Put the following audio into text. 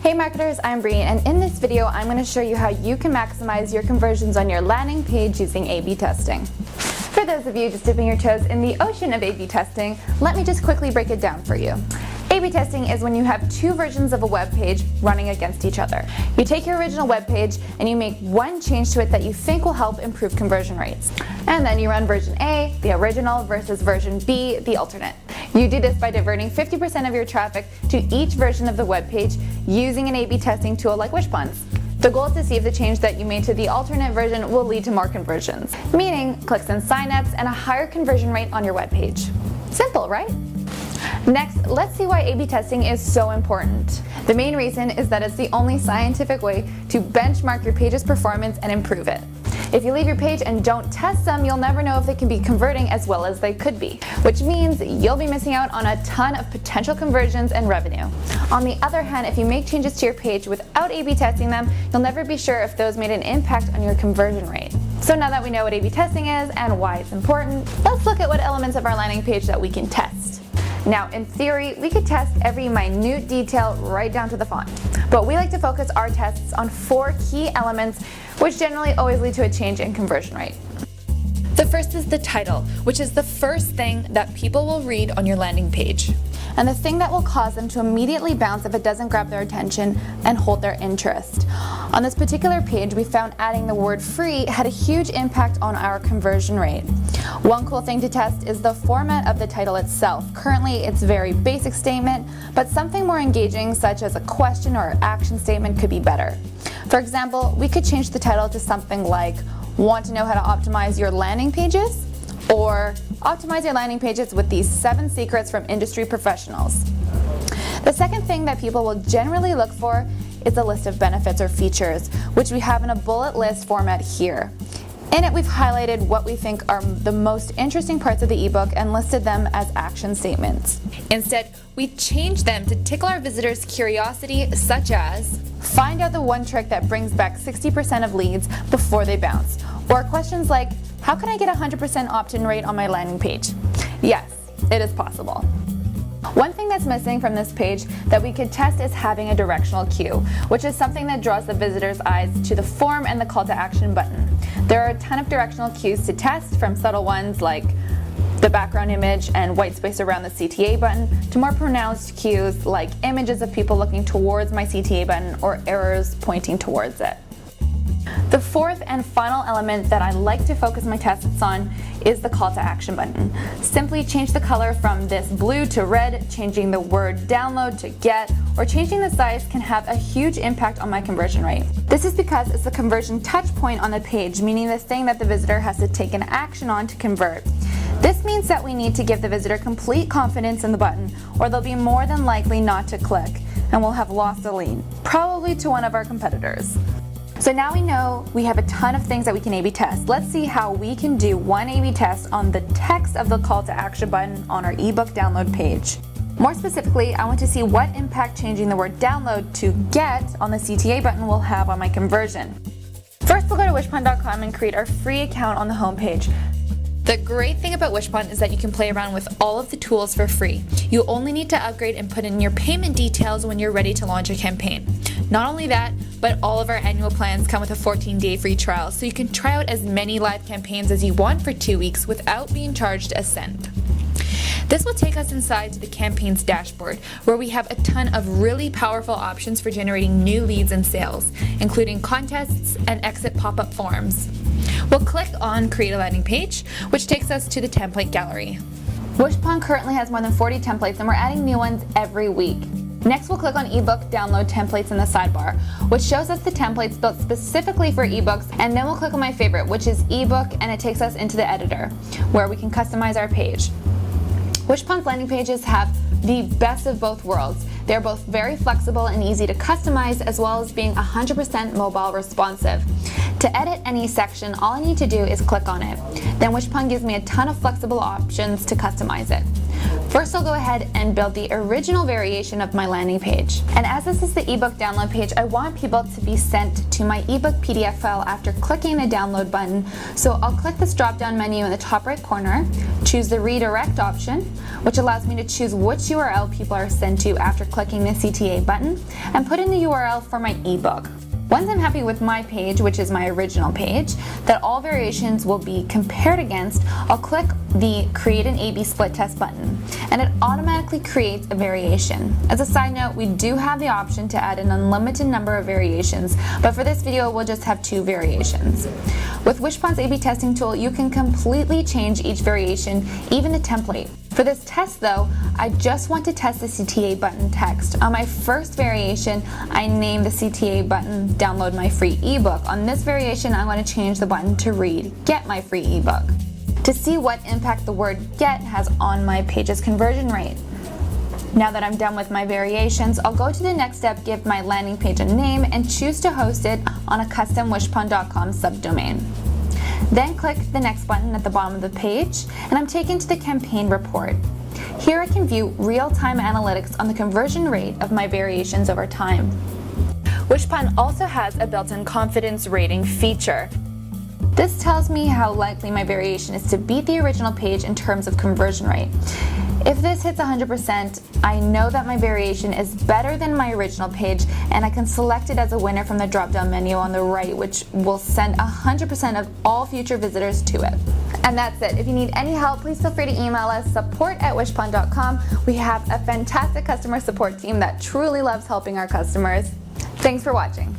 Hey marketers, I'm Bree, and in this video I'm going to show you how you can maximize your conversions on your landing page using A/B testing. For those of you just dipping your toes in the ocean of A/B testing, let me just quickly break it down for you. A/B testing is when you have two versions of a web page running against each other. You take your original web page and you make one change to it that you think will help improve conversion rates. And then you run version A, the original, versus version B, the alternate. You do this by diverting 50% of your traffic to each version of the web page using an A/B testing tool like Wishpond. The goal is to see if the change that you made to the alternate version will lead to more conversions, meaning clicks and signups and a higher conversion rate on your web page. Simple, right? Next, let's see why A/B testing is so important. The main reason is that it's the only scientific way to benchmark your page's performance and improve it. If you leave your page and don't test them, you'll never know if they can be converting as well as they could be, which means you'll be missing out on a ton of potential conversions and revenue. On the other hand, if you make changes to your page without A/B testing them, you'll never be sure if those made an impact on your conversion rate. So now that we know what A/B testing is and why it's important, let's look at what elements of our landing page that we can test. Now, in theory, we could test every minute detail right down to the font, but we like to focus our tests on 4 key elements which generally always lead to a change in conversion rate. The first is the title, which is the first thing that people will read on your landing page, and the thing that will cause them to immediately bounce if it doesn't grab their attention and hold their interest. On this particular page, we found adding the word free had a huge impact on our conversion rate. One cool thing to test is the format of the title itself. Currently, it's a very basic statement, but something more engaging such as a question or action statement could be better. For example, we could change the title to something like, "Want to know how to optimize your landing pages?" Or "Optimize your landing pages with these 7 secrets from industry professionals." The second thing that people will generally look for is a list of benefits or features, which we have in a bullet list format here. In it, we've highlighted what we think are the most interesting parts of the ebook and listed them as action statements. Instead, we changed them to tickle our visitors' curiosity, such as, "Find out the one trick that brings back 60% of leads before they bounce," or questions like, "How can I get a 100% opt-in rate on my landing page?" Yes, it is possible. One thing that's missing from this page that we could test is having a directional cue, which is something that draws the visitor's eyes to the form and the call to action button. There are a ton of directional cues to test, from subtle ones like the background image and white space around the CTA button, to more pronounced cues like images of people looking towards my CTA button or arrows pointing towards it. The fourth and final element that I like to focus my tests on is the call to action button. Simply change the color from this blue to red, changing the word download to get, or changing the size can have a huge impact on my conversion rate. This is because it's the conversion touch point on the page, meaning the thing that the visitor has to take an action on to convert. This means that we need to give the visitor complete confidence in the button, or they'll be more than likely not to click, and we'll have lost a lead, probably to one of our competitors. So now we know we have a ton of things that we can A/B test. Let's see how we can do one A/B test on the text of the call to action button on our ebook download page. More specifically, I want to see what impact changing the word download to get on the CTA button will have on my conversion. First, we'll go to wishpond.com and create our free account on the home page. The great thing about Wishpond is that you can play around with all of the tools for free. You only need to upgrade and put in your payment details when you're ready to launch a campaign. Not only that, but all of our annual plans come with a 14-day free trial, so you can try out as many live campaigns as you want for 2 weeks without being charged a cent. This will take us inside to the campaigns dashboard, where we have a ton of really powerful options for generating new leads and sales, including contests and exit pop-up forms. We'll click on Create a Landing Page, which takes us to the template gallery. Wishpond currently has more than 40 templates, and we're adding new ones every week. Next, we'll click on ebook download templates in the sidebar, which shows us the templates built specifically for ebooks, and then we'll click on my favorite, which is ebook, and it takes us into the editor, where we can customize our page. Wishpond's landing pages have the best of both worlds. They're both very flexible and easy to customize, as well as being 100% mobile responsive. To edit any section, all I need to do is click on it. Then Wishpond gives me a ton of flexible options to customize it. First, I'll go ahead and build the original variation of my landing page. And as this is the ebook download page, I want people to be sent to my ebook PDF file after clicking the download button. So I'll click this drop-down menu in the top right corner, choose the redirect option, which allows me to choose which URL people are sent to after clicking the CTA button, and put in the URL for my ebook. Once I'm happy with my page, which is my original page, that all variations will be compared against, I'll click the Create an A/B Split Test button, and it automatically creates a variation. As a side note, we do have the option to add an unlimited number of variations, but for this video, we'll just have 2 variations. With Wishpond's A/B testing tool, you can completely change each variation, even the template. For this test though, I just want to test the CTA button text. On my first variation, I named the CTA button Download My Free Ebook. On this variation, I'm going to change the button to read Get My Free Ebook, to see what impact the word get has on my page's conversion rate. Now that I'm done with my variations, I'll go to the next step, give my landing page a name, and choose to host it on a custom wishpond.com subdomain. Then click the next button at the bottom of the page, and I'm taken to the campaign report. Here I can view real-time analytics on the conversion rate of my variations over time. Wishpond also has a built-in confidence rating feature. This tells me how likely my variation is to beat the original page in terms of conversion rate. If this hits 100%, I know that my variation is better than my original page, and I can select it as a winner from the drop-down menu on the right, which will send 100% of all future visitors to it. And that's it. If you need any help, please feel free to email us, support@wishpond.com. We have a fantastic customer support team that truly loves helping our customers. Thanks for watching.